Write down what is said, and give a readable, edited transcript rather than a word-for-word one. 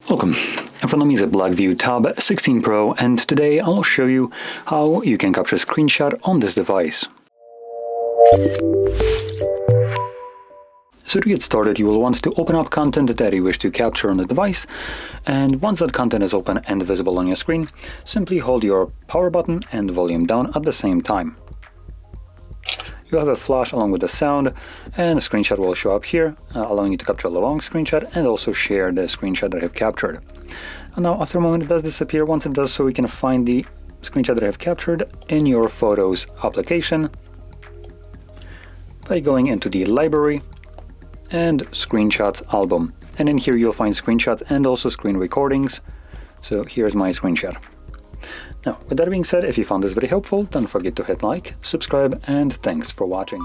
Welcome. In front of me is a BLACKVIEW Tab 16 Pro, and today I'll show you how you can capture a screenshot on this device. So to get started, you will want to open up content that you wish to capture on the device, and once that content is open and visible on your screen, simply hold your power button and volume down at the same time. You'll have a flash along with the sound, and a screenshot will show up here, allowing you to capture a long screenshot and also share the screenshot that I have captured. And now after a moment it does disappear. Once it does so, you can find the screenshot that I have captured in your Photos application by going into the Library and Screenshots album. And in here you'll find screenshots and also screen recordings. So here's my screenshot. Now, with that being said, if you found this very helpful, don't forget to hit like, subscribe, and thanks for watching.